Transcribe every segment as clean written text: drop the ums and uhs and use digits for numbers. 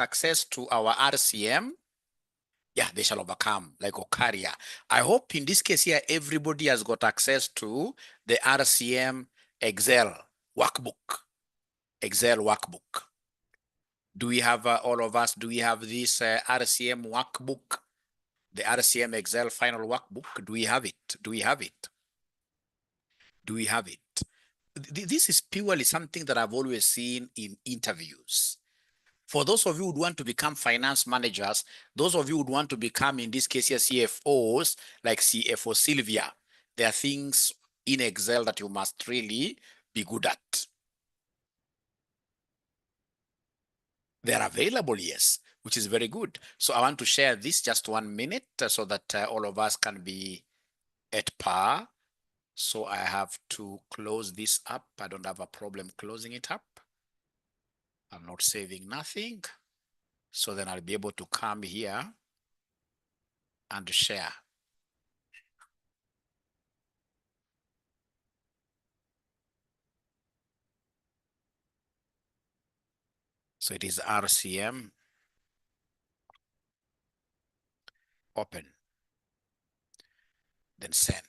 access to our RCM, yeah, they shall overcome, like Okaria. I hope in this case here, everybody has got access to the RCM Excel workbook. Excel workbook. Do we have, all of us, do we have this RCM workbook? The RCM Excel final workbook, do we have it? Do we have it? Do we have it? This is purely something that I've always seen in interviews. For those of you who would want to become finance managers, those of you who would want to become, in this case here, CFOs, like CFO Sylvia, there are things in Excel that you must really be good at. They're available, yes, which is very good. So I want to share this just 1 minute so that all of us can be at par. So I have to close this up. I don't have a problem closing it up. I'm not saving nothing. So then I'll be able to come here and share. So it is RCM, open, then send.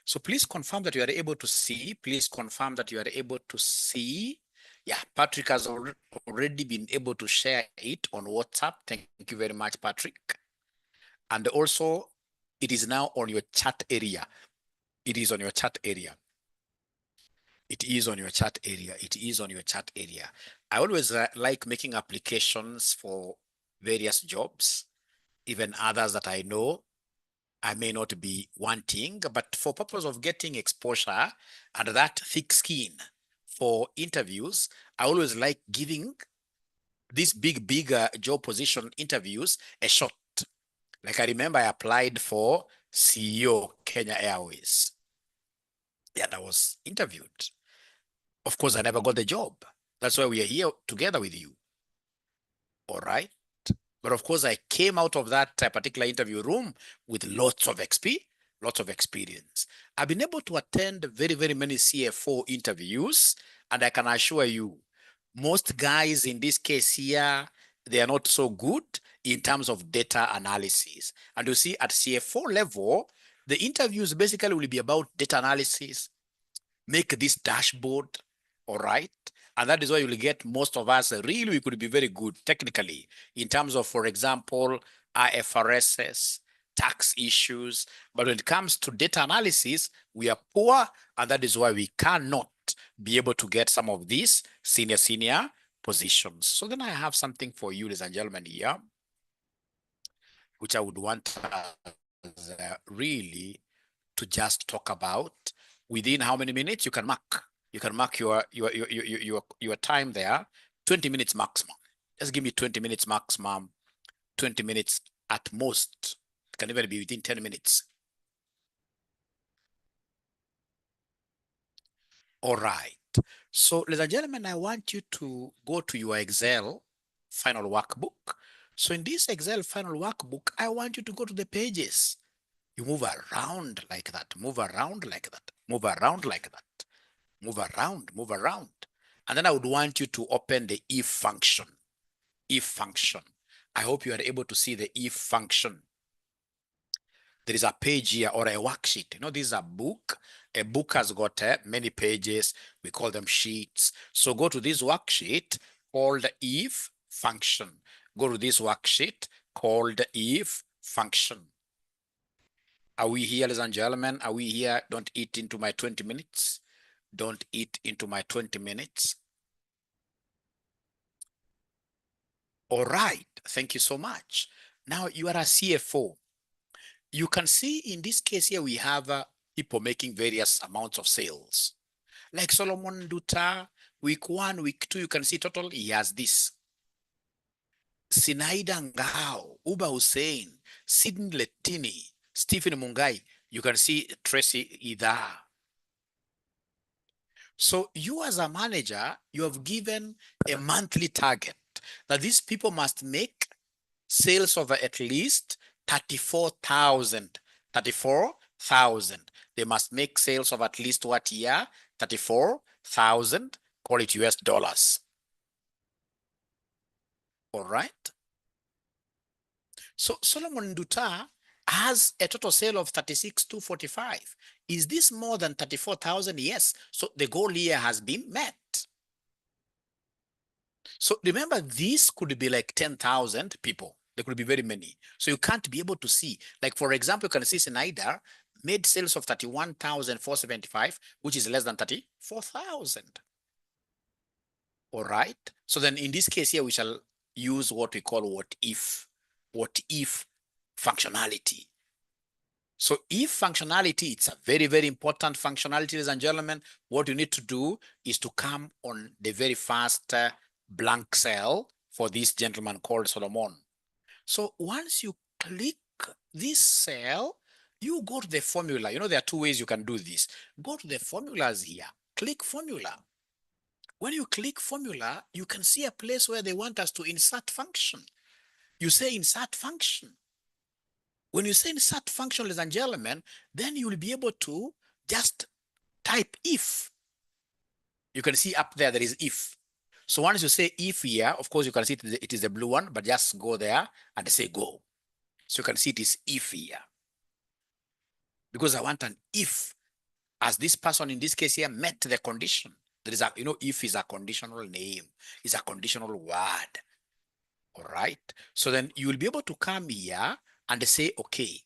So please confirm that you are able to see. Please confirm that you are able to see. Yeah, Patrick has already been able to share it on WhatsApp. Thank you very much, Patrick. And also, it is now on your chat area. It is on your chat area. It is on your chat area. It is on your chat area. I always like making applications for various jobs, even others that I know I may not be wanting, but for purpose of getting exposure and that thick skin for interviews, I always like giving these big job position interviews a shot. Like I remember I applied for CEO Kenya Airways. And I was interviewed. Of course, I never got the job. That's why we are here together with you. All right. But of course, I came out of that particular interview room with lots of experience. I've been able to attend very many CFO interviews, and I can assure you, most guys in this case here, they are not so good in terms of data analysis. And you see, at CFO level, the interviews basically will be about data analysis, make this dashboard, all right? And that is why you'll get most of us, really, we could be very good technically in terms of, for example, IFRSs, tax issues. But when it comes to data analysis, we are poor, and that is why we cannot be able to get some of these senior positions. So then I have something for you, ladies and gentlemen, here, which I would want really to just talk about. Within how many minutes you can mark? You can mark your time there, 20 minutes maximum. Just give me 20 minutes maximum, 20 minutes at most. It can even be within 10 minutes. All right. So, ladies and gentlemen, I want you to go to your Excel final workbook. So in this Excel final workbook, I want you to go to the pages. You move around like that, move around like that, move around like that, move around, move around. And then I would want you to open the if function. If function. I hope you are able to see the if function. There is a page here or a worksheet. You know, this is a book. A book has got many pages. We call them sheets. So go to this worksheet called if function. Go to this worksheet called if function. Are we here, ladies and gentlemen? Are we here? Don't eat into my 20 minutes. Don't eat into my 20 minutes. All right. Thank you so much. Now you are a CFO. You can see in this case here, we have people making various amounts of sales. Like Solomon Duta, week 1, week 2, you can see total, he has this. Sinaida Ngao, Uba Hussein, Sidney Letini, Stephen Mungai, you can see Tracy Ida. So you as a manager, you have given a monthly target that these people must make sales of at least 34,000. 34,000. They must make sales of at least what year? 34,000, call it US dollars. All right. So Solomon Nduta has a total sale of 36,245. Is this more than 34,000? Yes. So the goal here has been met. So remember, this could be like 10,000 people. There could be very many. So you can't be able to see. Like, for example, you can see Snyder made sales of 31,475, which is less than 34,000. All right. So then in this case here, we shall use what we call what if functionality. So if functionality, it's a very, very important functionality, ladies and gentlemen. What you need to do is to come on the very first blank cell for this gentleman called Solomon. So once you click this cell, you go to the formula. You know, there are two ways you can do this. Go to the formulas here, click formula. When you click formula, you can see a place where they want us to insert function. You say insert function. When you say insert function, ladies and gentlemen, then you will be able to just type if. You can see up there is if. So once you say if here, of course, you can see it is the blue one, but just go there and say go. So you can see it is if here. Because I want an if, as this person in this case here met the condition. There is a, you know, if is a conditional name, is a conditional word. All right. So then you will be able to come here and say, okay.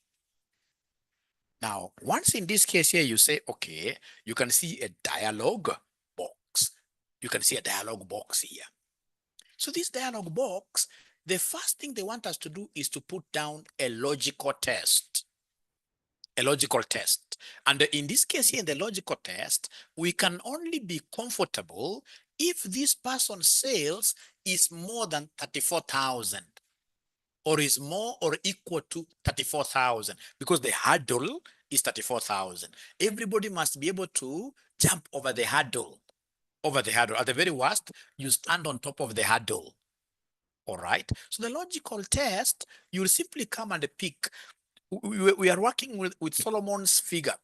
Now, once in this case here, you say, okay, you can see a dialog box. You can see a dialog box here. So this dialog box, the first thing they want us to do is to put down a logical test. A logical test. And in this case here, in the logical test, we can only be comfortable if this person's sales is more than 34,000 or is more or equal to 34,000, because the hurdle is 34,000. Everybody must be able to jump over the hurdle. Over the hurdle. At the very worst, you stand on top of the hurdle. All right. So the logical test, you'll simply come and pick. We are working with Solomon's figure.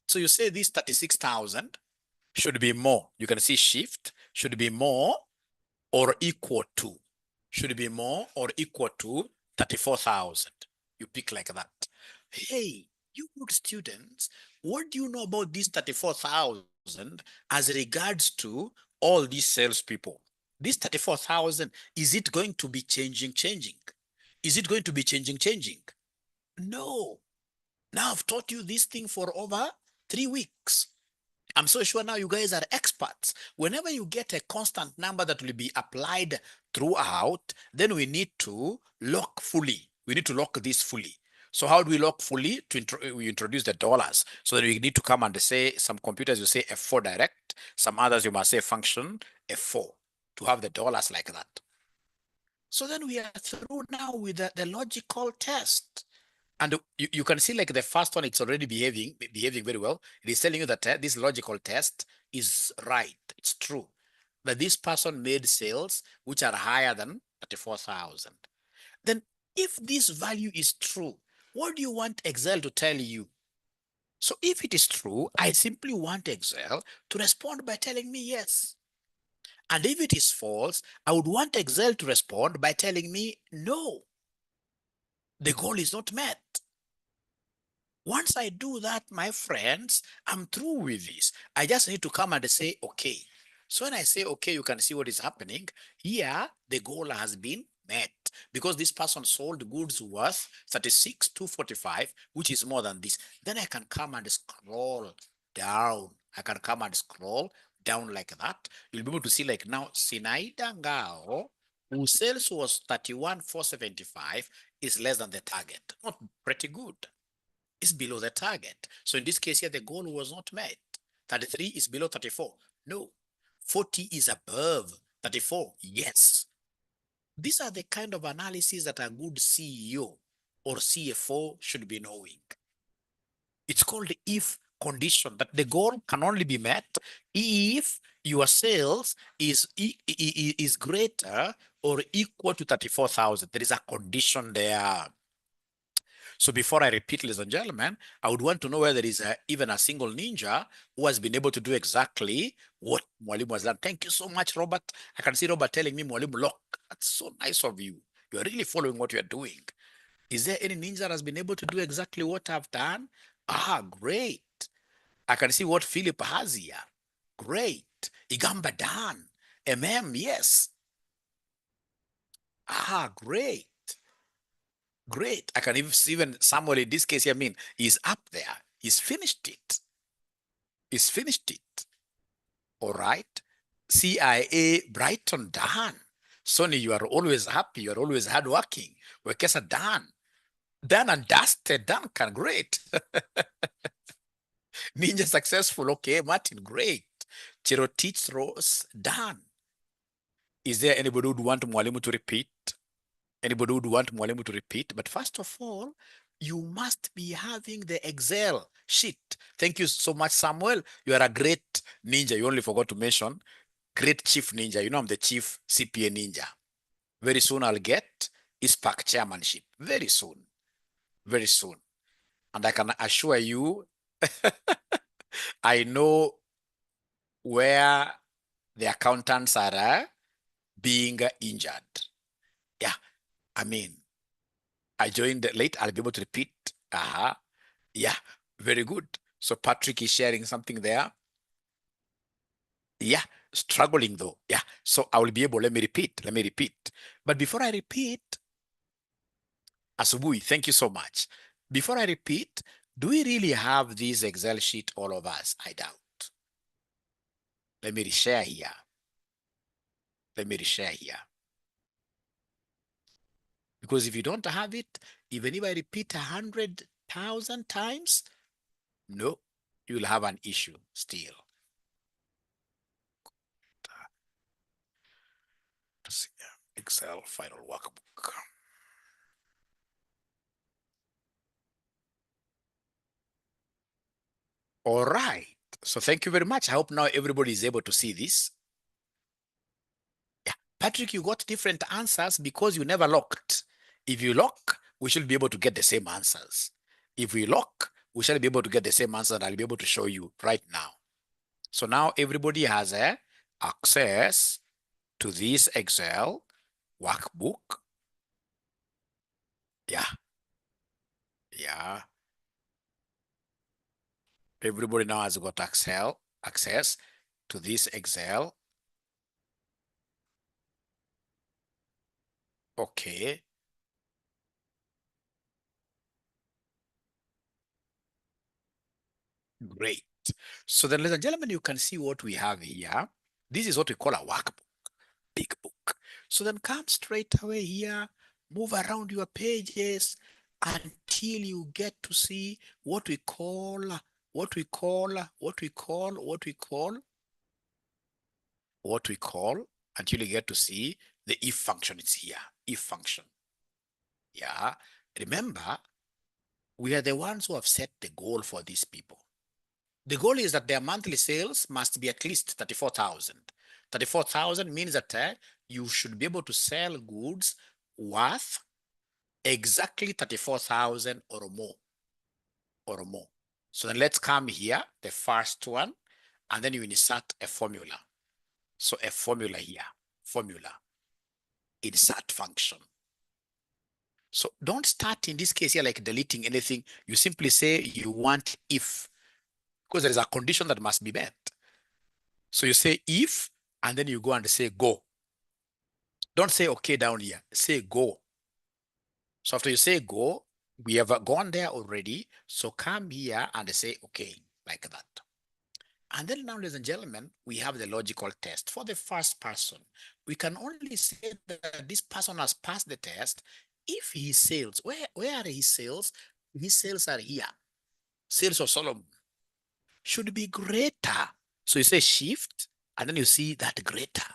So you say this 36,000 should be more. You can see shift should be more or equal to. Should be more or equal to 34,000. You pick like that. Hey, you good students, what do you know about this 34,000 as regards to all these salespeople? This 34,000, is it going to be changing? Is it going to be changing? No. Now I've taught you this thing for over 3 weeks. I'm so sure now you guys are experts. Whenever you get a constant number that will be applied throughout, then we need to lock fully. We need to lock this fully. So how do we lock fully? We introduce the dollars. So that we need to come and say, some computers you say F4 direct, some others you must say function F4 to have the dollars like that. So then we are through now with the logical test. And you can see like the first one, it's already behaving very well. It is telling you that this logical test is right. It's true. That this person made sales which are higher than 34,000. Then if this value is true, what do you want Excel to tell you? So if it is true, I simply want Excel to respond by telling me yes. And if it is false, I would want Excel to respond by telling me no. The goal is not met. Once I do that, my friends, I'm through with this. I just need to come and say, okay. So when I say, okay, you can see what is happening. Here, the goal has been met because this person sold goods worth 36,245, which is more than this. Then I can come and scroll down. I can come and scroll down like that. You'll be able to see like now, 𝗖𝗙𝗙𝗙𝗘, whose sales was 31,475, is less than the target. Not pretty good. Is below the target. So in this case here, the goal was not met. 33 is below 34. No. 40 is above 34. Yes. These are the kind of analysis that a good CEO or CFO should be knowing. It's called the if condition, that the goal can only be met if your sales is greater or equal to 34,000. There is a condition there. So before I repeat, ladies and gentlemen, I would want to know whether there is even a single ninja who has been able to do exactly what Mwalimu has done. Thank you so much, Robert. I can see Robert telling me, Mwalimu, look, that's so nice of you. You're really following what you're doing. Is there any ninja that has been able to do exactly what I've done? Ah, great. I can see what Philip has here. Great. Igamba done. Yes. Ah, great. Great. I can even Samuel in this case, I mean, he's up there. He's finished it. He's finished it. All right. CIA Brighton done. Sonny, you are always happy. You are always hardworking. Wekesa done. Done and dusted. Duncan, great. Ninja successful. Okay, Martin, great. Cherotich Rose, done. Is there anybody who would want Mwalimu to repeat? Anybody who would want Mwalimu to repeat? But first of all, you must be having the Excel sheet. Thank you so much, Samuel. You are a great ninja. You only forgot to mention great chief ninja. You know I'm the chief CPA ninja. Very soon I'll get ISPAC chairmanship. Very soon. Very soon. And I can assure you, I know where the accountants are being injured. Yeah, I mean, I joined late. I'll be able to repeat. Yeah, very good. So Patrick is sharing something there. Yeah, struggling though. Yeah, so I will be able, let me repeat. But before I repeat, Asubui, thank you so much. Before I repeat, do we really have this Excel sheet, all of us? I doubt. Let me reshare here. Because if you don't have it, even if I repeat 100,000 times, no, you'll have an issue still. Excel final workbook. All right. So thank you very much. I hope now everybody is able to see this. Yeah. Patrick, you got different answers because you never locked. If you lock, we should be able to get the same answers. If we lock, we shall be able to get the same answer, and I'll be able to show you right now. So now everybody has access to this Excel workbook. Yeah. Everybody now has got access to this Excel. Okay. Great. So then, ladies and gentlemen, you can see what we have here. This is what we call a workbook, big book. So then come straight away here, move around your pages until you get to see what we call until you get to see the if function. It's here, if function. Yeah. Remember, we are the ones who have set the goal for these people. The goal is that their monthly sales must be at least 34,000. 34,000 means that you should be able to sell goods worth exactly 34,000 or more. So then let's come here, the first one, and then you insert a formula. So a formula here, insert function. So don't start in this case here like deleting anything. You simply say you want if, because there is a condition that must be met. So you say if, and then you go and say go. Don't say okay down here, say go. So after you say go, we have gone there already. So come here and say okay, like that. And then now, ladies and gentlemen, we have the logical test. For the first person, we can only say that this person has passed the test if his sales, where are his sales? His sales are here. Sales of Solomon should be greater. So you say shift, and then you see that greater,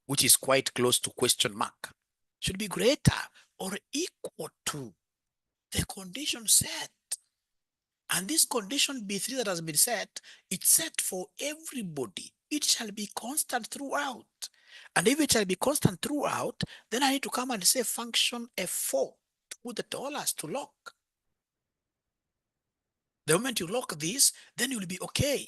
which is quite close to question mark. Should be greater or equal to the condition set. And this condition B3 that has been set, it's set for everybody. It shall be constant throughout. And if it shall be constant throughout, then I need to come and say function F4 to put the dollars to lock. The moment you lock this, then you'll be okay.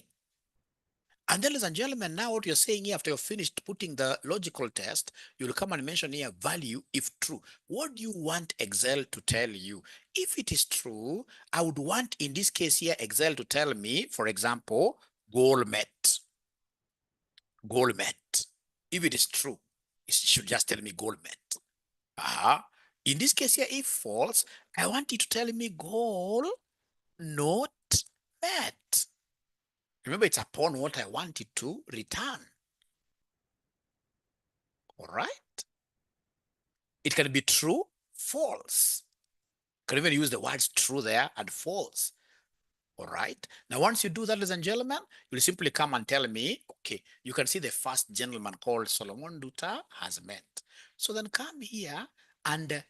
And then, ladies and gentlemen, now what you're saying here, after you've finished putting the logical test, you'll come and mention here value if true. What do you want Excel to tell you? If it is true, I would want, in this case here, Excel to tell me, for example, goal met. Goal met. If it is true, it should just tell me goal met. In this case here, if false, I want it to tell me goal not met. Remember, it's upon what I want it to return. All right. It can be true, false. You can even use the words true there and false. All right. Now, once you do that, ladies and gentlemen, you'll simply come and tell me, okay, you can see the first gentleman called Solomon Duta has met. So then come here and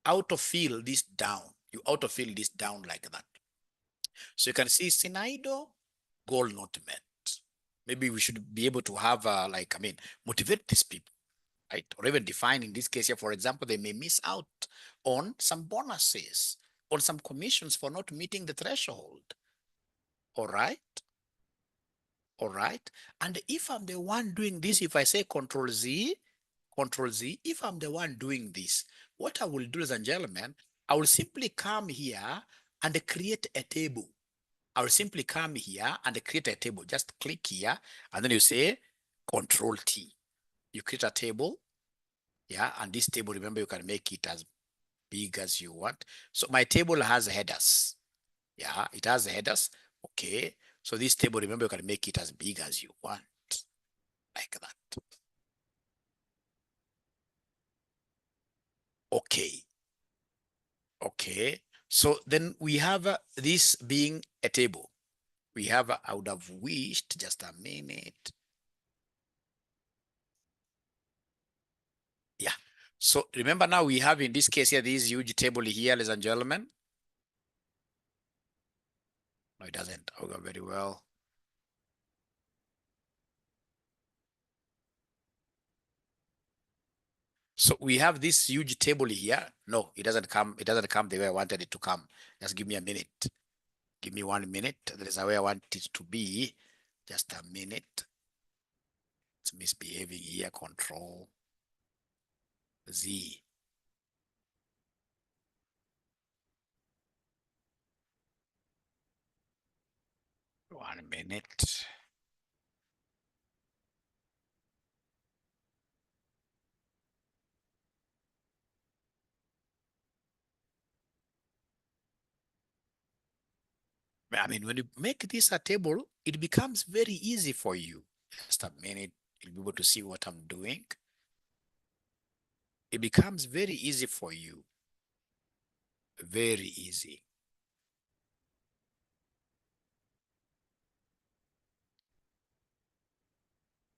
autofill this down. You autofill this down like that. So you can see 𝗖𝗚𝗙𝗙𝗖, goal not met. Maybe we should be able to have motivate these people, right? Or even define, in this case here, for example, they may miss out on some bonuses or some commissions for not meeting the threshold. All right. All right. And if I'm the one doing this, if I say Control Z, if I'm the one doing this, what I will do, ladies and gentlemen, I will simply come here and create a table. I will simply come here and create a table. Just click here and then you say Control T. You create a table. Yeah. And this table, remember, you can make it as big as you want. So my table has headers. Yeah, it has headers. Okay. So this table, remember, you can make it as big as you want, like that. Okay. Okay. So then we have this being a table. We have, I would have wished, just a minute. Yeah. So remember now we have in this case here, this huge table here, ladies and gentlemen. No, it doesn't go very well. So we have this huge table here. No, it doesn't come. It doesn't come the way I wanted it to come. Just give me a minute. Give me 1 minute. There is a way I want it to be. Just a minute. It's misbehaving here. Control Z. One minute. I mean, when you make this a table, it becomes very easy for you. Just a minute, you'll be able to see what I'm doing. It becomes very easy for you. Very easy.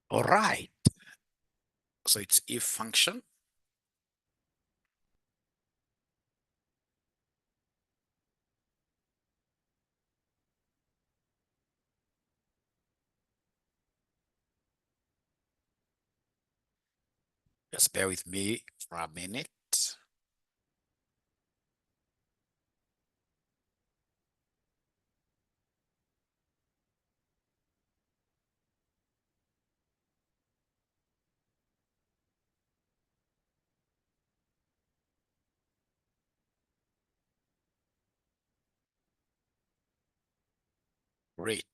All right. So it's if function. Just bear with me for a minute. Great.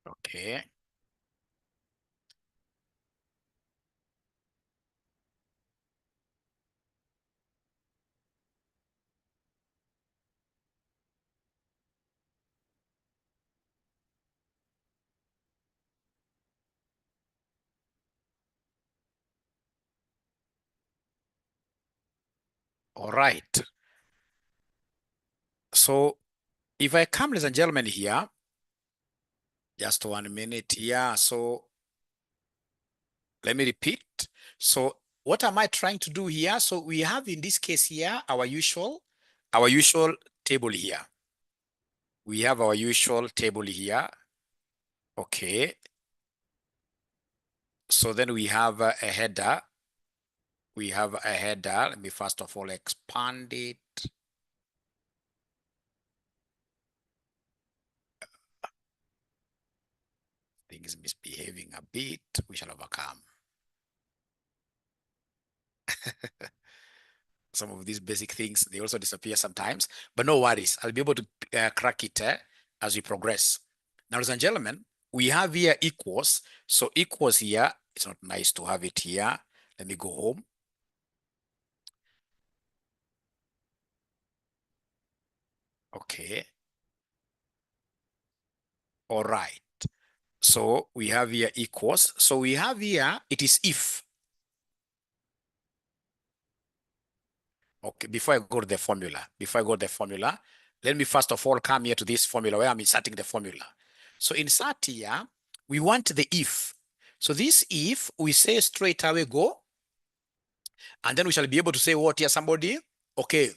Okay. All right. So if I come, ladies and gentlemen, here, Just 1 minute. Yeah. So let me repeat. So what am I trying to do here? So we have in this case here our usual table here. We have our usual table here. Okay. So then we have a header. We have a header. Let me first of all expand it. Things misbehaving a bit. We shall overcome. Some of these basic things, they also disappear sometimes, but no worries. I'll be able to crack it as we progress. Now, ladies and gentlemen, we have here equals. So equals here, it's not nice to have it here. Let me go home. Okay. All right. So we have here equals. So we have here, it is if. Okay, before I go to the formula, let me first of all come here to this formula where I'm inserting the formula. So insert here, we want the if. So this if, we say straight away go, and then we shall be able to say what here, somebody? Okay.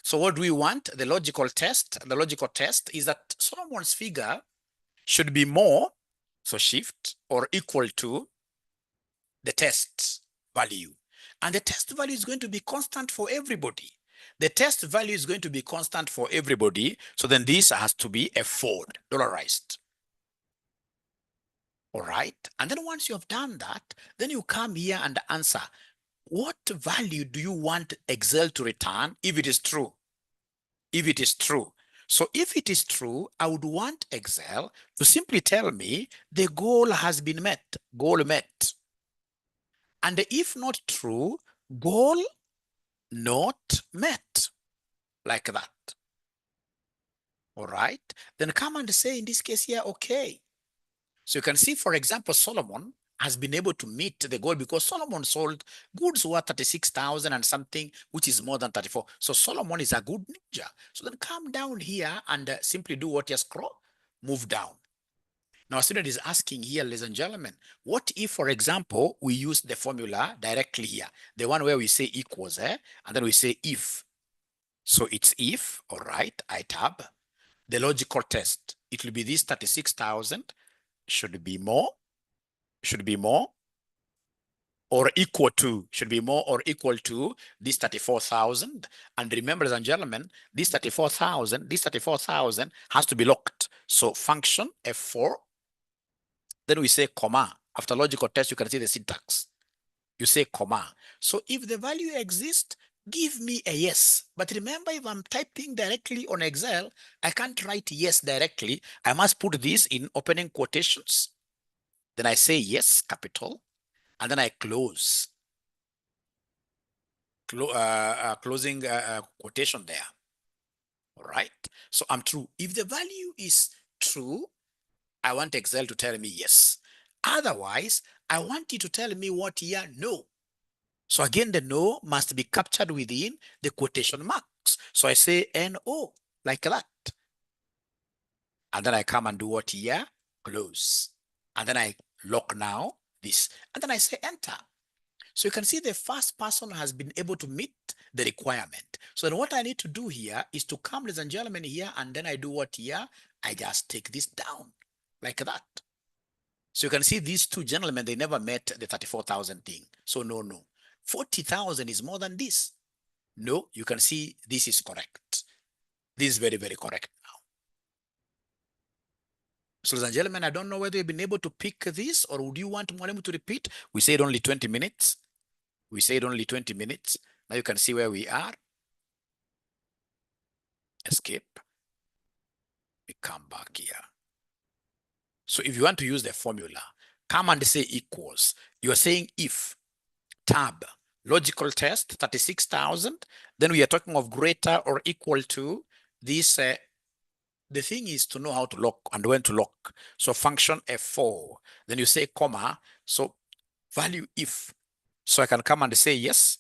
So what do we want? The logical test. The logical test is that Solomon's figure should be more, so shift, or equal to the test value. And the test value is going to be constant for everybody. The test value is going to be constant for everybody. So then this has to be a fold, dollarized. All right. And then once you have done that, then you come here and answer, what value do you want Excel to return if it is true? If it is true. So if it is true, I would want Excel to simply tell me the goal has been met, goal met. And if not true, goal not met, like that. All right. Then come and say in this case here, okay. So you can see, for example, Solomon has been able to meet the goal because Solomon sold goods worth 36,000 and something, which is more than 34. So Solomon is a good ninja. So then come down here and simply do what you scroll, move down. Now, a student is asking here, ladies and gentlemen, what if, for example, we use the formula directly here, the one where we say equals, and then we say if. So it's if, all right, I tab. The logical test, it will be this 36,000, should be more, or equal to, should be more or equal to this 34,000. And remember, ladies and gentlemen, this 34,000 has to be locked. So function F4, then we say comma. After logical test, you can see the syntax. You say comma. So if the value exists, give me a yes. But remember, if I'm typing directly on Excel, I can't write yes directly. I must put this in opening quotations. Then I say yes, capital, and then I close. Closing quotation there. All right. So I'm true. If the value is true, I want Excel to tell me yes. Otherwise, I want you to tell me what here, no. So again, the no must be captured within the quotation marks. So I say NO, like that. And then I come and do what here? Close. And then I lock now this. And then I say enter. So you can see the first person has been able to meet the requirement. So then what I need to do here is to come, ladies and gentlemen, here, and then I do what here? I just take this down, like that. So you can see these two gentlemen, they never met the 34,000 thing. So no. 40,000 is more than this. No, you can see this is correct. This is very, very correct now. So ladies and gentlemen, I don't know whether you've been able to pick this, or would you want Mwalimu to repeat? We said only 20 minutes. We said only 20 minutes. Now you can see where we are. Escape. We come back here. So if you want to use the formula, come and say equals. You are saying if, tab, logical test, 36,000. Then we are talking of greater or equal to this. The thing is to know how to lock and when to lock. So function F4. Then you say comma. So value if. So I can come and say yes,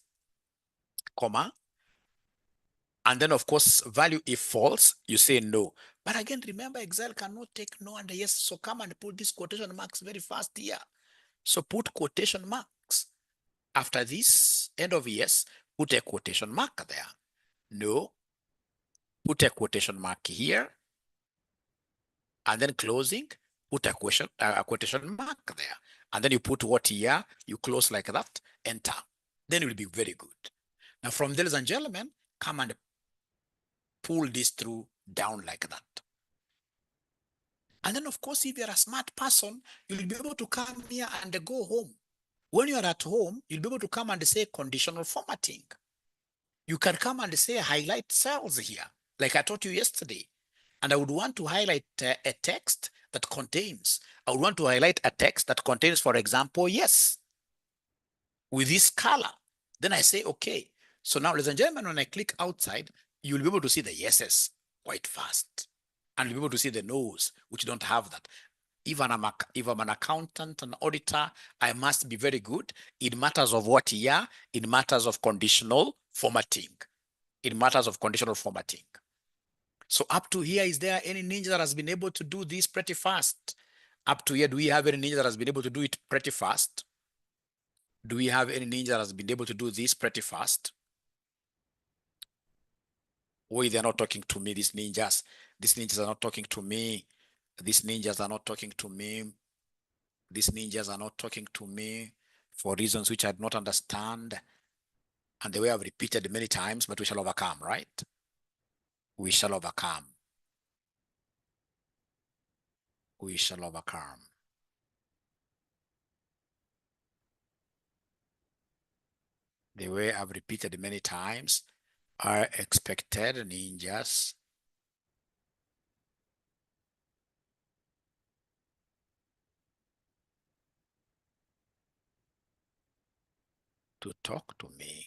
comma. And then, of course, value if false, you say no. But again, remember, Excel cannot take no and yes. So come and put these quotation marks very fast here. So put quotation marks. After this end of yes, put a quotation mark there. No, put a quotation mark here. And then closing, put a quotation mark there. And then you put what here, you close like that, enter. Then it will be very good. Now from there, ladies and gentlemen, come and pull this through down like that. And then of course, if you're a smart person, you'll be able to come here and go home. When you're at home, you'll be able to come and say conditional formatting. You can come and say highlight cells here, like I taught you yesterday. And I would want to highlight a text that contains, I would want to highlight a text that contains, for example, yes, with this color. Then I say, okay. So now, ladies and gentlemen, when I click outside, you'll be able to see the yeses quite fast. And you'll be able to see the no's, which don't have that. If I'm an accountant, an auditor, I must be very good in matters of what year, in matters of conditional formatting. In matters of conditional formatting. So up to here, is there any ninja that has been able to do this pretty fast? Up to here, do we have any ninja that has been able to do it pretty fast? Do we have any ninja that has been able to do this pretty fast? Wait, they're not talking to me, these ninjas. These ninjas are not talking to me. These ninjas are not talking to me. These ninjas are not talking to me for reasons which I do not understand. And the way I've repeated many times, but we shall overcome, right? We shall overcome. We shall overcome. The way I've repeated many times, are expected ninjas to talk to me.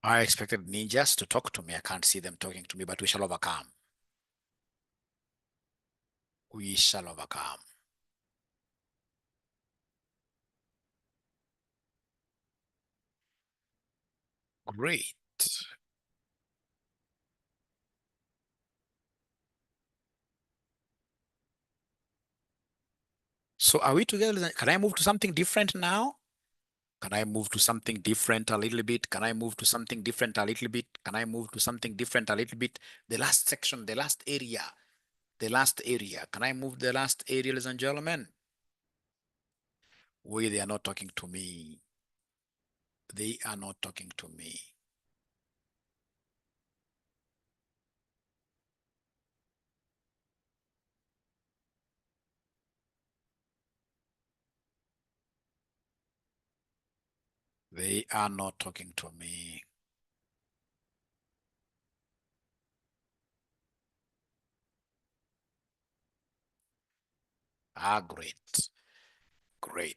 I expected ninjas to talk to me. I can't see them talking to me, but we shall overcome. We shall overcome. Great. So are we together? Can I move to something different now? Can I move to something different a little bit? Can I move to something different a little bit? Can I move to something different a little bit? The last section, the last area, the last area. Can I move the last area, ladies and gentlemen? They are not talking to me. They are not talking to me. They are not talking to me. Ah, great. Great.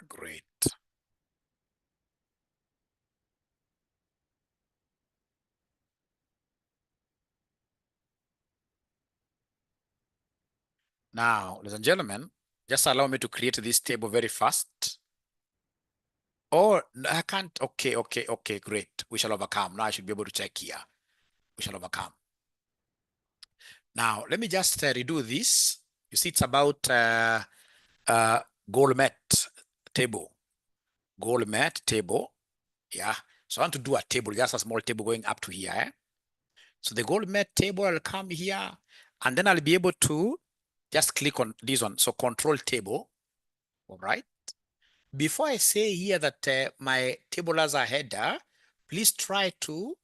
Great. Now, ladies and gentlemen, just allow me to create this table very fast. Oh, I can't. Okay, great. We shall overcome. Now I should be able to check here. We shall overcome. Now, let me just redo this. You see, it's about goal-met table. Goal-met table. Yeah. So I want to do a table, just a small table going up to here. Eh? So the goal-met table, I'll come here, and then I'll be able to just click on this one. So control table. All right. Before I say here that my table has a header, please try to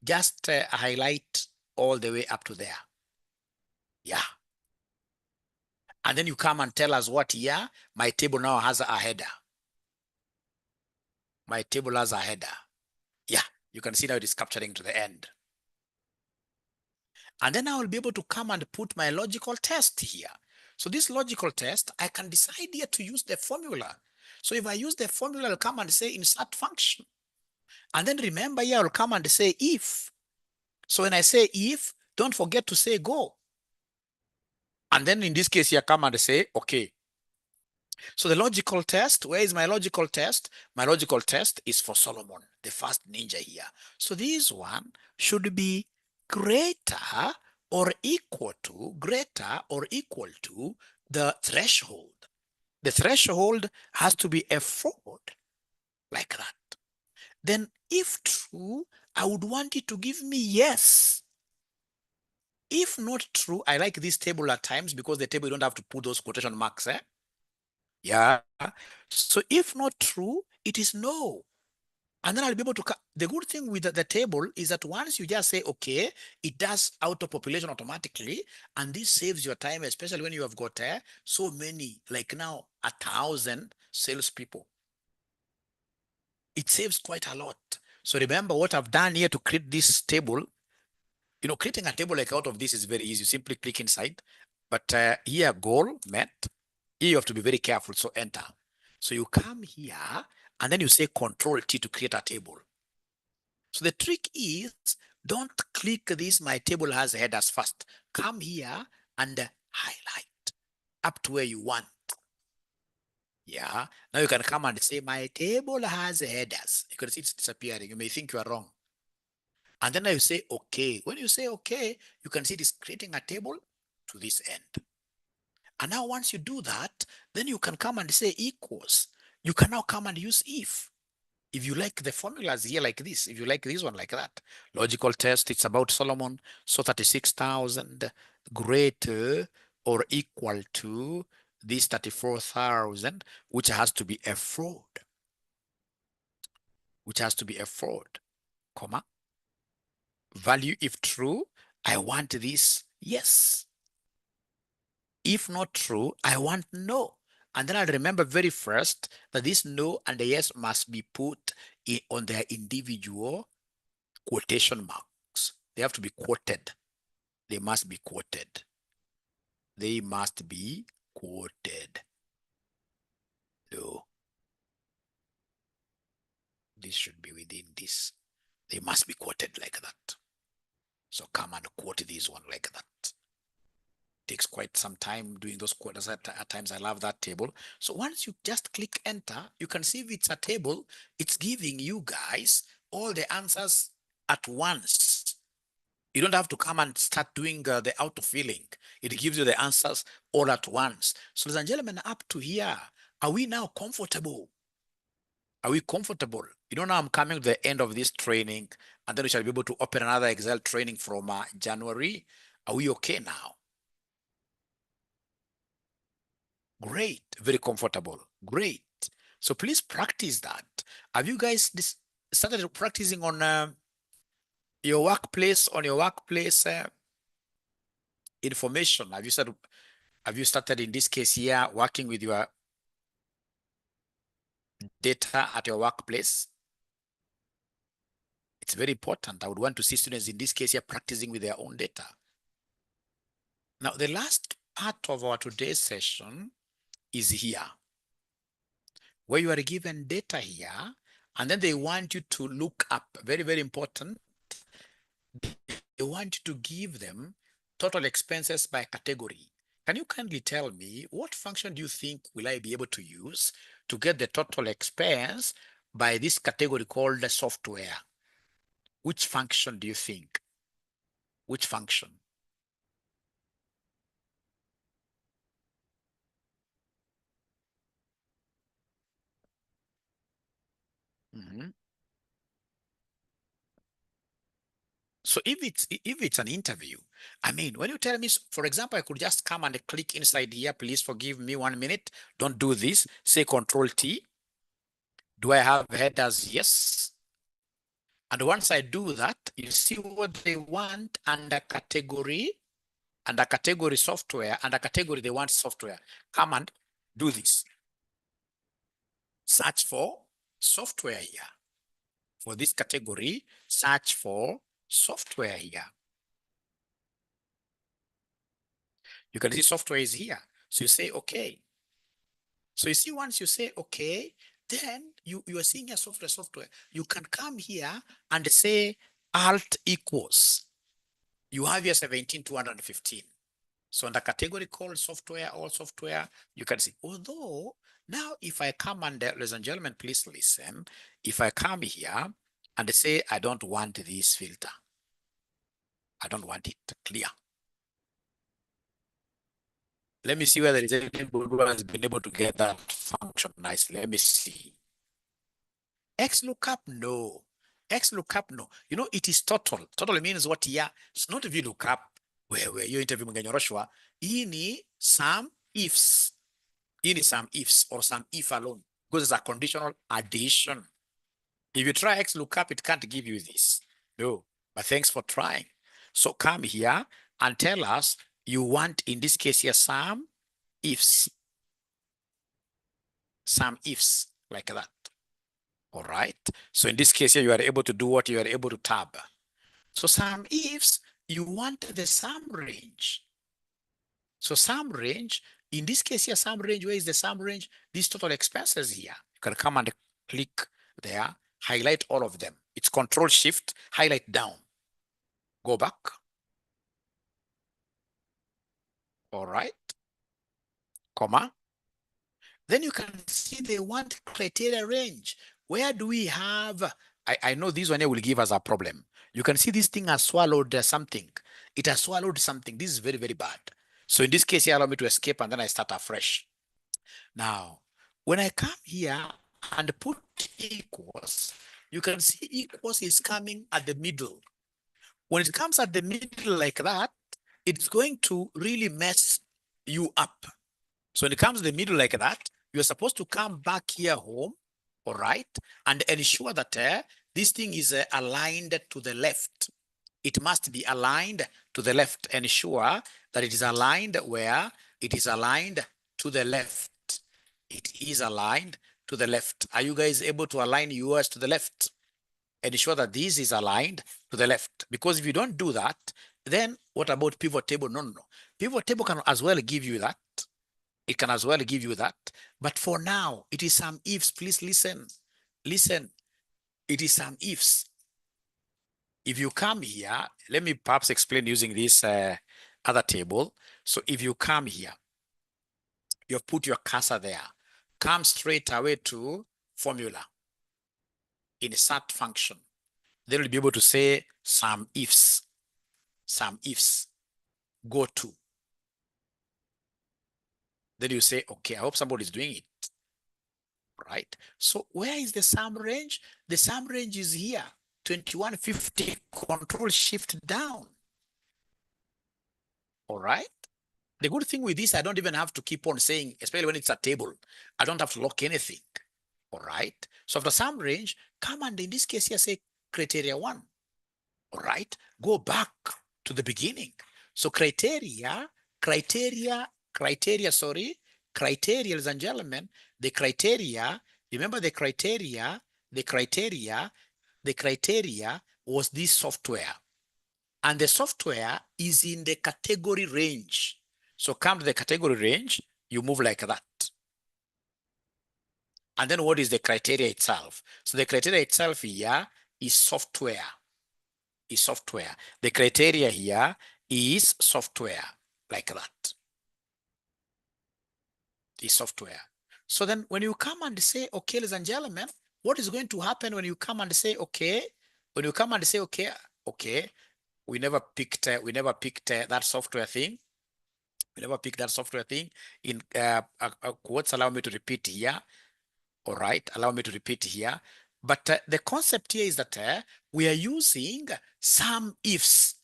just highlight all the way up to there. Yeah. And then you come and tell us what here my table now has a header. My table has a header. Yeah, you can see now it is capturing to the end. And then I will be able to come and put my logical test here. So this logical test, I can decide here to use the formula. So if I use the formula, I'll come and say insert function. And then remember here, I'll come and say if. So when I say if, don't forget to say go. And then in this case here, come and say, okay. So the logical test, where is my logical test? My logical test is for Solomon, the first ninja here. So this one should be greater or equal to the threshold. The threshold has to be a 4 like that. Then if true, I would want it to give me yes. If not true, I like this table at times because the table you don't have to put those quotation marks. Yeah. So if not true, it is no. And then I'll be able to, the good thing with the table is that once you just say, okay, it does auto population automatically. And this saves your time, especially when you have got so many, like now 1,000 salespeople. It saves quite a lot. So remember what I've done here to create this table. You know, creating a table like out of this is very easy. You simply click inside. But here, goal met. Here you have to be very careful. So enter. So you come here and then you say Control T to create a table. So the trick is don't click this, my table has headers first. Come here and highlight up to where you want. Yeah. Now you can come and say, my table has headers. You can see it's disappearing. You may think you are wrong. And then you say, okay. When you say, okay, you can see it is creating a table to this end. And now once you do that, then you can come and say equals. You can now come and use if. If you like the formulas here like this, if you like this one like that, logical test, it's about Solomon, so 36,000 greater or equal to this 34,000, which has to be a fraud, comma, value if true, I want this, yes. If not true, I want no. And then I'll remember very first that this no and the yes must be put on their individual quotation marks. They have to be quoted. They must be quoted. They must be quoted. No. This should be within this. They must be quoted like that. So come and quote this one like that. Takes quite some time doing those quotes. At times I love that table. So once you just click enter, you can see if it's a table, it's giving you guys all the answers at once. You don't have to come and start doing the auto-filling. It gives you the answers all at once. So ladies and gentlemen, up to here, are we now comfortable? Are we comfortable? You know, now I'm coming to the end of this training, and then we shall be able to open another Excel training from January. Are we okay now? Great, very comfortable, great. So please practice that. Have you guys started practicing on your workplace, information? Have you started in this case here working with your data at your workplace? It's very important. I would want to see students in this case here practicing with their own data. Now, the last part of our today's session is here, where you are given data here, and then they want you to look up, very, very important. They want you to give them total expenses by category. Can you kindly tell me what function do you think will I be able to use to get the total expense by this category called the software? Which function do you think? Which function? Mm-hmm. So if it's an interview, I mean, when you tell me, for example, I could just come and click inside here, please forgive me 1 minute. Don't do this. Say Control T. Do I have headers? Yes. And once I do that, you see what they want under category software, under category they want software. Come and do this. Search for software here. For this category, search for software here. You can see software is here. So you say, okay. So you see, once you say, okay, then you are seeing a software. You can come here and say alt equals. You have here 17,215. So in the category called software, all software, you can see, although now if I come and, ladies and gentlemen, please listen. If I come here and say, I don't want this filter. I don't want it clear. Let me see whether anybody who has been able to get that function nicely. Let me see. XLOOKUP, no. XLOOKUP, no. You know, it is total. Total means what here? It's not VLOOKUP, where you interview mganyoroshwa. Ini some ifs. Ini some ifs or some if alone. Because it's a conditional addition. If you try XLOOKUP, it can't give you this. No. But thanks for trying. So come here and tell us you want, in this case here, some ifs. Some ifs like that. All right. So in this case here, you are able to do what? You are able to tab. So some ifs, you want the sum range. So sum range, in this case here, sum range, where is the sum range? These total expenses here. You can come and click there, highlight all of them. It's Control Shift, highlight down. Go back. All right. Comma. Then you can see they want criteria range. Where do we have? I know this one here will give us a problem. You can see this thing has swallowed something. It has swallowed something. This is very, very bad. So in this case here, allow me to escape and then I start afresh. Now, when I come here and put equals, you can see equals is coming at the middle. When it comes at the middle like that, it's going to really mess you up. So when it comes to the middle like that, you're supposed to come back here home, all right, and ensure that this thing is aligned to the left. It must be aligned to the left. Ensure that it is aligned where? It is aligned to the left. It is aligned to the left. Are you guys able to align yours to the left? Ensure that this is aligned to the left. Because if you don't do that, then what about pivot table? No. Pivot table can as well give you that. It can as well give you that. But for now, it is some ifs. Please listen. Listen. It is some ifs. If you come here, let me perhaps explain using this other table. So if you come here, you've put your cursor there. Come straight away to formula. Insert function. Then you'll be able to say some ifs. Some ifs. Go to. Then you say, okay, I hope somebody's doing it. Right? So where is the sum range? The sum range is here. 2150, Control Shift down. All right? The good thing with this, I don't even have to keep on saying, especially when it's a table, I don't have to lock anything. All right? So after sum range, come and in this case here, say criteria 1. All right? Go back to the beginning. So criteria, ladies and gentlemen, the criteria, remember the criteria was this software. And the software is in the category range. So come to the category range, you move like that. And then what is the criteria itself? So the criteria itself here is software. The criteria here is software, like that. Is software. So then when you come and say, okay, ladies and gentlemen, what is going to happen when you come and say, okay, we never picked that software thing. We never picked that software thing. In quotes, allow me to repeat here. All right, allow me to repeat here. But the concept here is that we are using some ifs.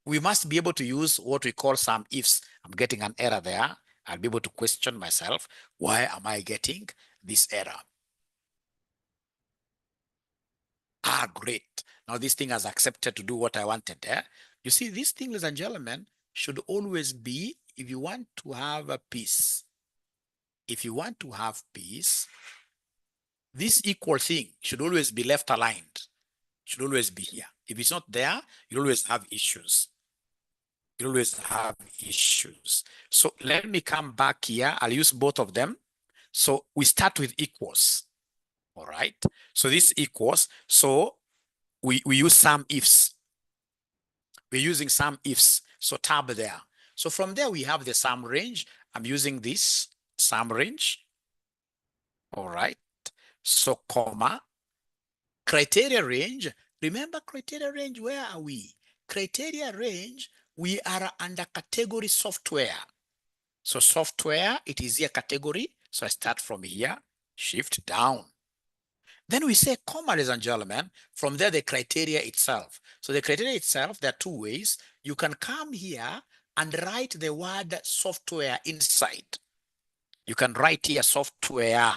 We must be able to use what we call some ifs. I'm getting an error there. I'll be able to question myself. Why am I getting this error? Ah, great. Now this thing has accepted to do what I wanted there. You see, this thing, ladies and gentlemen, should always be, if you want to have a peace, this equal thing should always be left aligned. Should always be here. If it's not there, you always have issues. You always have issues. So let me come back here. I'll use both of them. So we start with equals. All right. So this equals. So we use some ifs. We're using some ifs. So tab there. So from there we have the sum range. I'm using this sum range. All right. So comma. Criteria range. Remember criteria range, where are we? Criteria range, we are under category software. So software, it is here category. So I start from here, shift down. Then we say comma, ladies and gentlemen, from there the criteria itself. So the criteria itself, there are two ways. You can come here and write the word software inside. You can write here software.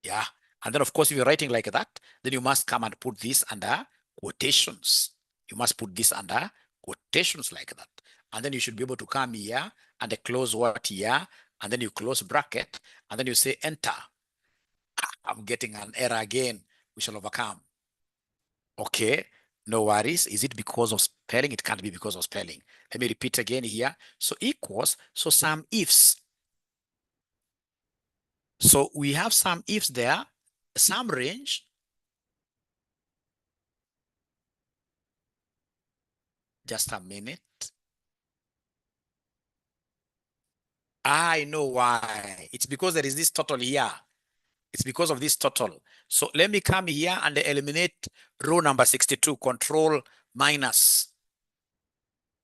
Yeah. And then of course, if you're writing like that, then you must come and put this under quotations. You must put this under quotations like that. And then you should be able to come here and close what here, and then you close bracket, and then you say enter. I'm getting an error again. We shall overcome. Okay, no worries. Is it because of spelling? It can't be because of spelling. Let me repeat again here. So equals, so some ifs. So we have some ifs there, some range. Just a minute. I know why. It's because there is this total here. It's because of this total. So let me come here and eliminate row number 62, control minus.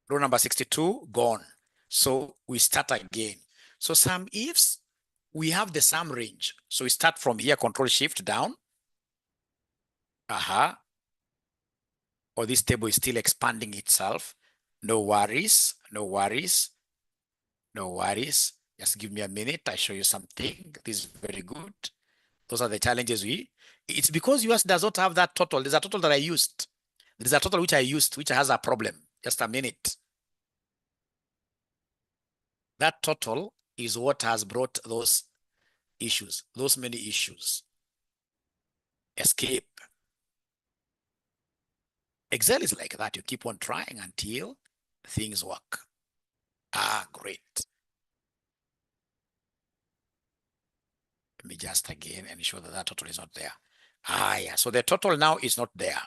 Row number 62, gone. So we start again. So some ifs, we have the sum range. So we start from here, control shift down. Or this table is still expanding itself. No worries, no worries, no worries. Just give me a minute. I show you something. This is very good. Those are the challenges it's because yours does not have that total. There's a total that I used. There's a total which I used, which has a problem. Just a minute. That total is what has brought those issues, those many issues. Escape. Excel is like that. You keep on trying until things work. Great. Let me just again ensure that that total is not there. Yeah. So the total now is not there.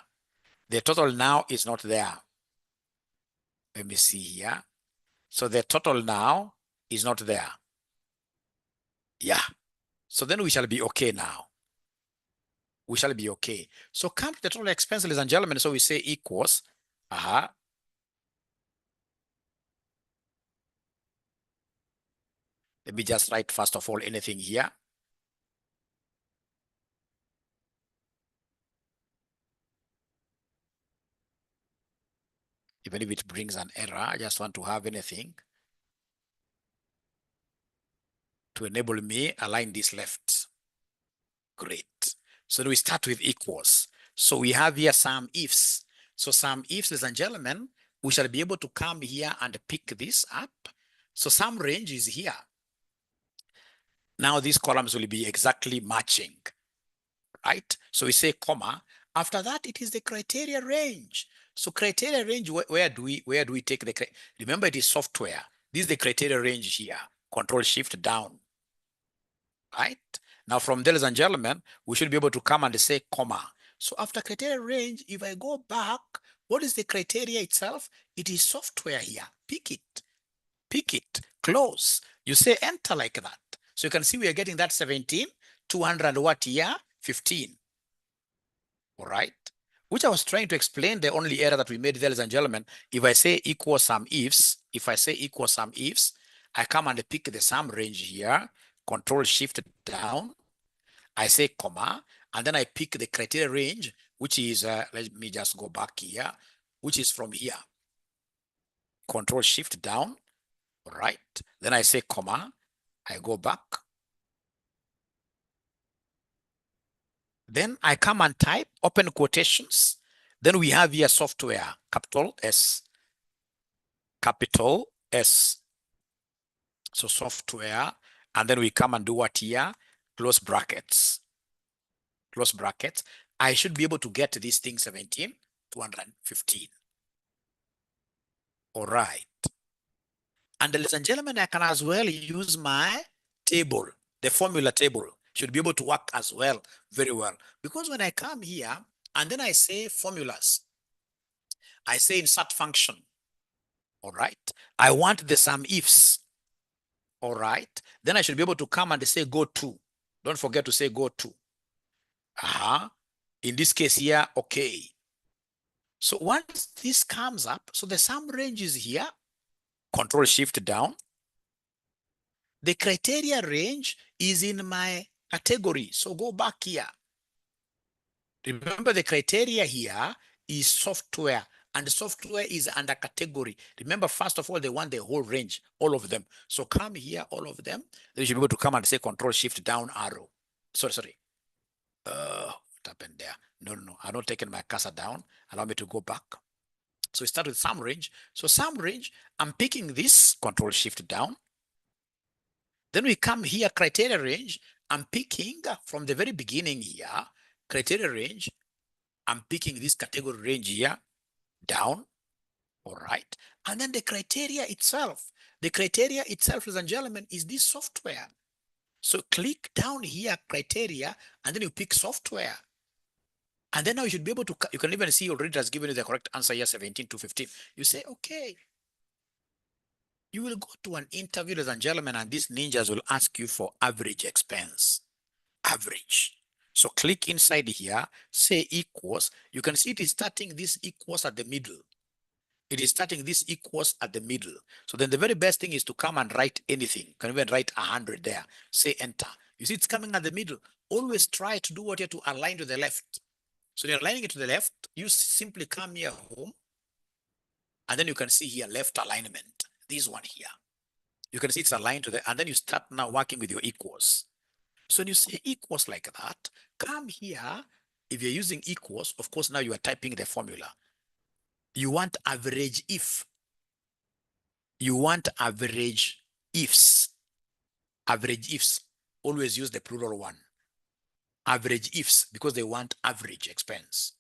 The total now is not there. Let me see here. So the total now is not there. Yeah. So then we shall be okay now. We shall be okay. So come to the total expense, ladies and gentlemen. So we say equals. Let me just write first of all anything here. Even if it brings an error, I just want to have anything to enable me align this left. Great. So we start with equals. So we have here some ifs. So some ifs, ladies and gentlemen, we shall be able to come here and pick this up. So some range is here. Now these columns will be exactly matching, right? So we say comma. After that, it is the criteria range. So criteria range, where do we take the, remember it is software. This is the criteria range here. Control shift down, right? Now from there, ladies and gentlemen, we should be able to come and say comma. So after criteria range, if I go back, what is the criteria itself? It is software here. Pick it, close. You say enter like that. So you can see we are getting that 17, 200 what here? 15. All right. Which I was trying to explain the only error that we made there, ladies and gentlemen. If I say equal some ifs, I come and pick the sum range here, control shift down. I say comma, and then I pick the criteria range, which is, let me just go back here, which is from here. Control shift down, all right. Then I say comma, I go back. Then I come and type, open quotations. Then we have here software, capital S. So software, and then we come and do what here? Close brackets. Close brackets. I should be able to get this thing 17, 215. All right. And ladies and gentlemen, I can as well use my table, the formula table should be able to work as well, very well. Because when I come here and then I say formulas, I say insert function, all right? I want the sum ifs, all right? Then I should be able to come and say go to. Don't forget to say go to. In this case here, okay. So once this comes up, so the sum range is here, Control Shift down. The criteria range is in my category. So go back here. Remember the criteria here is software, and the software is under category. Remember, first of all, they want the whole range, all of them. So come here, all of them. Then you should be able to come and say Control Shift down arrow. Sorry. What happened there? No. I'm not taking my cursor down. Allow me to go back. So we start with sum range. So sum range, I'm picking this, Control Shift down. Then we come here, criteria range. I'm picking from the very beginning here, criteria range. I'm picking this category range here, down, all right? And then the criteria itself. The criteria itself, ladies and gentlemen, is this software. So click down here, criteria, and then you pick software. And then now you should be able to, you can even see already it has given you the correct answer here, 17 to 15. You say, okay. You will go to an interview, ladies and gentlemen, and these ninjas will ask you for average expense. Average. So click inside here, say equals. You can see it is starting this equals at the middle. It is starting this equals at the middle. So then the very best thing is to come and write anything. You can even write 100 there. Say enter. You see it's coming at the middle. Always try to do what you have to align to the left. So you're aligning it to the left. You simply come here home. And then you can see here left alignment. This one here. You can see it's aligned to the, and then you start now working with your equals. So when you say equals like that, come here. If you're using equals, of course, now you are typing the formula. You want average if. You want average ifs. Average ifs. Always use the plural one. Average ifs, because they want average expense.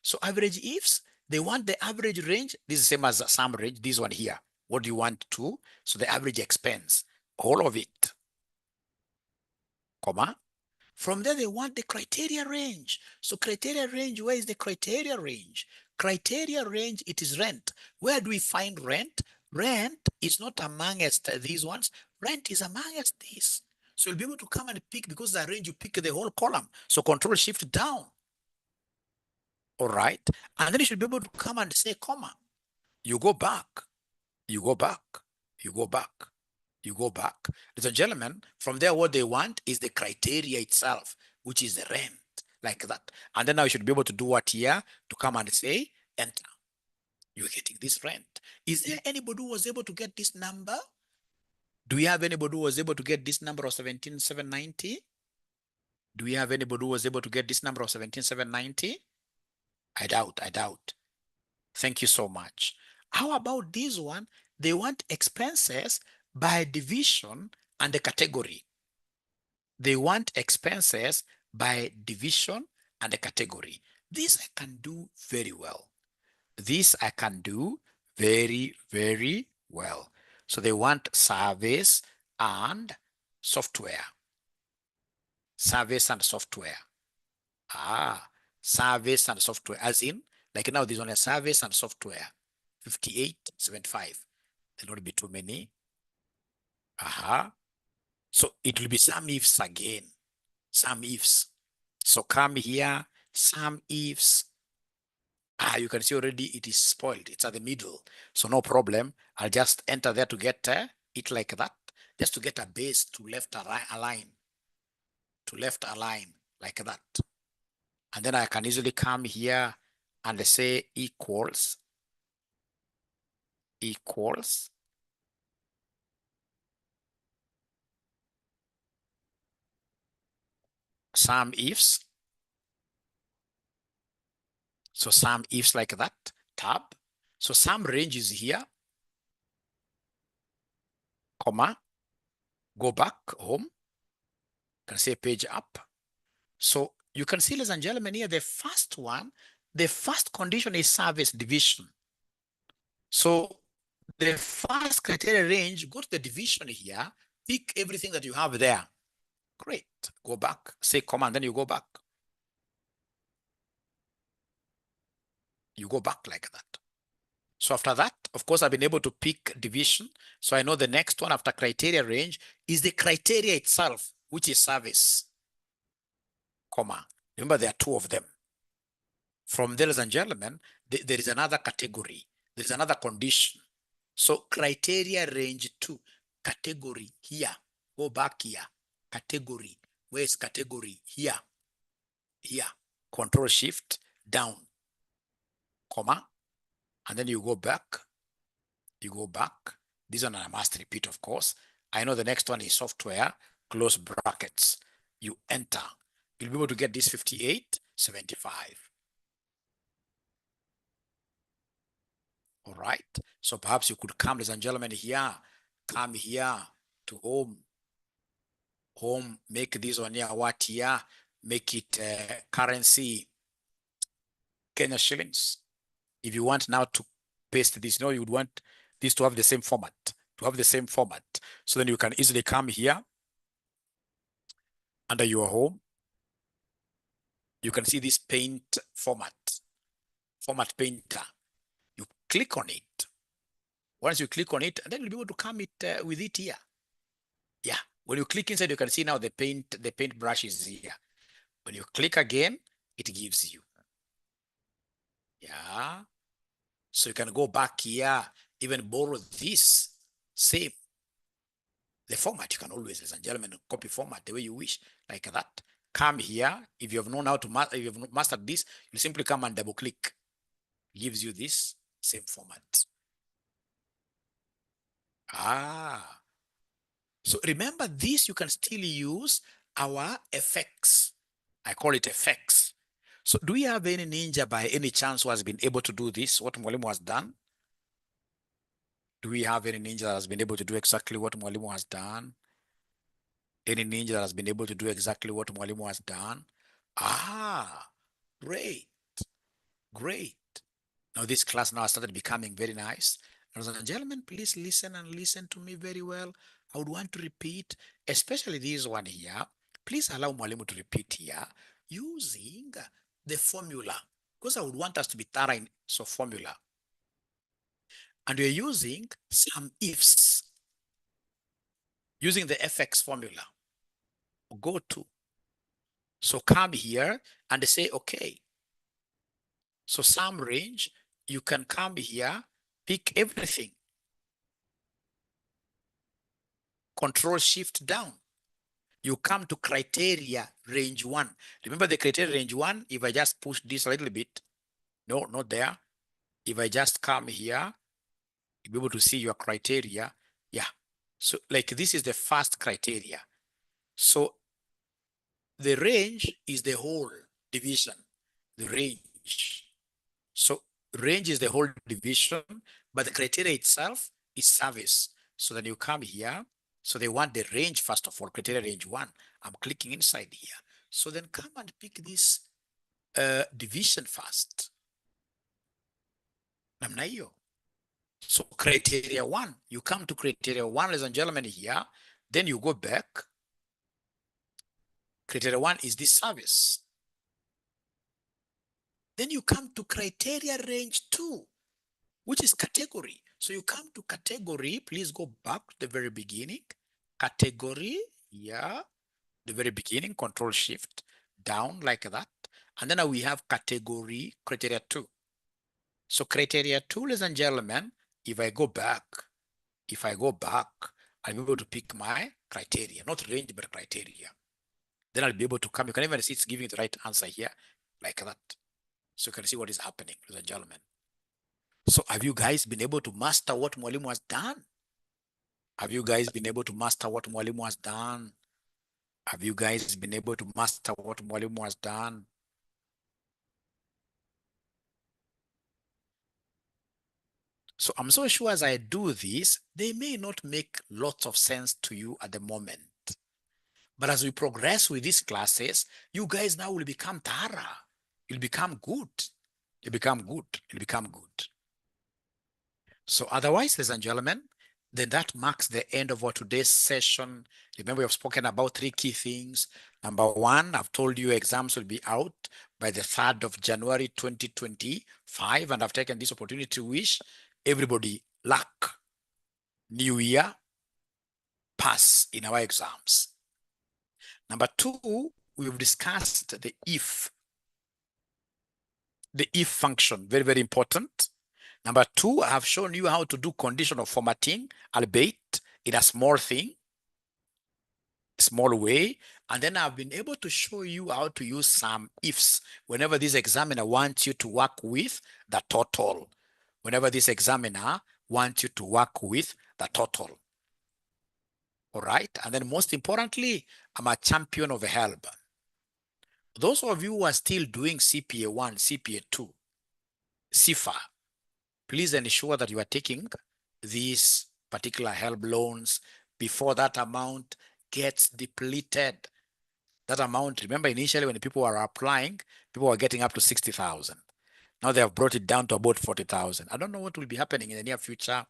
So average ifs, they want the average range. This is the same as sum range. This one here. What do you want to? So the average expense, all of it, comma. From there, they want the criteria range. So criteria range, where is the criteria range? Criteria range, it is rent. Where do we find rent? Rent is not amongst these ones. Rent is amongst these. So you'll be able to come and pick, because the range, you pick the whole column. So Control Shift down. All right. And then you should be able to come and say, comma. You go back. You go back. You go back. You go back. Ladies and gentlemen, from there, what they want is the criteria itself, which is the rent, like that. And then now you should be able to do what here? To come and say, enter. You're getting this rent. Is there anybody who was able to get this number? Do we have anybody who was able to get this number of 17,790? Do we have anybody who was able to get this number of 17,790? I doubt. Thank you so much. How about this one? They want expenses by division and the category. They want expenses by division and the category. This I can do very well. This I can do very, very well. So they want service and software. Service and software. Service and software, as in, like now this one is service and software. 5875. There will be too many. So it will be some ifs again. Some ifs. So come here, some ifs. You can see already it is spoiled. It's at the middle. So no problem. I'll just enter there to get it like that. Just to get a base to left align. To left align like that. And then I can easily come here and say equals. Some ifs. So some ifs like that, tab. So some range is here, comma, go back home, can say page up. So you can see, ladies and gentlemen, here, the first one, the first condition is service division. So the first criteria range, go to the division here, pick everything that you have there. Great. Go back, say comma, and then you go back. You go back like that. So after that, of course, I've been able to pick division. So I know the next one after criteria range is the criteria itself, which is service, comma. Remember, there are two of them. From there, ladies and gentlemen, there is another category. There is another condition. So criteria range 2, category here. Go back here. Category. Where is category? Here. Here. Control shift down, comma. And then you go back. You go back. This one I must repeat, of course. I know the next one is software, close brackets. You enter. You'll be able to get this 5875. All right. So perhaps you could come, ladies and gentlemen, here. Come here to home. Home, make this one here what here? Make it currency, Kenya shillings. If you want now to paste this, you would want this to have the same format, So then you can easily come here under your home. You can see this paint format painter. You click on it. Once you click on it, and then you'll be able to come with it here. Yeah. When you click inside, you can see now the paint brush is here. When you click again, it gives you. Yeah. So you can go back here, even borrow this, same. The format, you can always, ladies and gentlemen, copy format the way you wish, like that. Come here. If you have known how to master, if you have mastered this, you simply come and double click. Gives you this same format. So remember this, you can still use our effects. I call it effects. So do we have any ninja by any chance who has been able to do this, what Mwalimu has done? Do we have any ninja that has been able to do exactly what Mwalimu has done? Any ninja that has been able to do exactly what Mwalimu has done? Great. Great. Now this class now started becoming very nice. Ladies and gentlemen, please listen and listen to me very well. I would want to repeat, especially this one here. Please allow Mwalimu to repeat here using the formula, because I would want us to be thorough in formula. And we're using some ifs, using the FX formula. Go to. So come here and say, okay. So sum range, you can come here, pick everything. Control shift down. You come to criteria range 1. Remember the criteria range 1, if I just push this a little bit, no, not there. If I just come here, you'll be able to see your criteria. Yeah. So like this is the first criteria. So the range is the whole division, the range. So range is the whole division, but the criteria itself is service. So then you come here. So they want the range, first of all, criteria range 1. I'm clicking inside here. So then come and pick this division first. Namna hiyo. So criteria 1, you come to criteria 1, ladies and gentlemen, here. Then you go back. Criteria 1 is this service. Then you come to criteria range 2, which is category. So you come to category, please go back to the very beginning. Category, yeah, the very beginning, control shift down like that. And then we have category, criteria 2. So criteria 2, ladies and gentlemen, if I go back, I'll be able to pick my criteria, not range, but criteria. Then I'll be able to come. You can even see it's giving the right answer here, like that. So you can see what is happening, ladies and gentlemen. So have you guys been able to master what Mwalimu has done? Have you guys been able to master what Mwalimu has done? Have you guys been able to master what Mwalimu has done? So I'm so sure as I do this, they may not make lots of sense to you at the moment. But as we progress with these classes, you guys now will become thorough. You'll become good. You'll become good. You'll become good. So otherwise, ladies and gentlemen, then that marks the end of our today's session. Remember, we have spoken about 3 key things. Number 1, I've told you exams will be out by the 3rd of January 2025, and I've taken this opportunity to wish everybody luck. New year, pass in our exams. Number 2, we've discussed the if function, very, very important. Number 2, I have shown you how to do conditional formatting, albeit in a small way. And then I've been able to show you how to use some ifs whenever this examiner wants you to work with the total. Whenever this examiner wants you to work with the total. All right. And then most importantly, I'm a champion of help. Those of you who are still doing CPA 1, CPA 2, CFA, please ensure that you are taking these particular help loans before that amount gets depleted. That amount, remember initially when people were applying, people were getting up to 60,000. Now they have brought it down to about 40,000. I don't know what will be happening in the near future.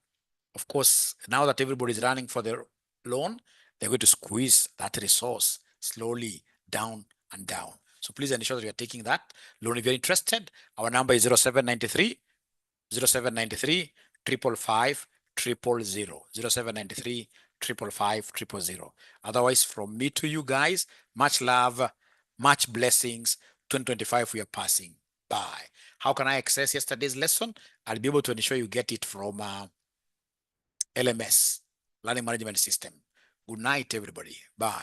Of course, now that everybody is running for their loan, they're going to squeeze that resource slowly down and down. So please ensure that you're taking that loan. If you're interested, our number is 0793 555 000, 0793 555 000. Otherwise, from me to you guys, much love, much blessings. 2025 we are passing by. How can I access yesterday's lesson? I'll be able to ensure you get it from LMS, Learning Management System. Good night, everybody. Bye.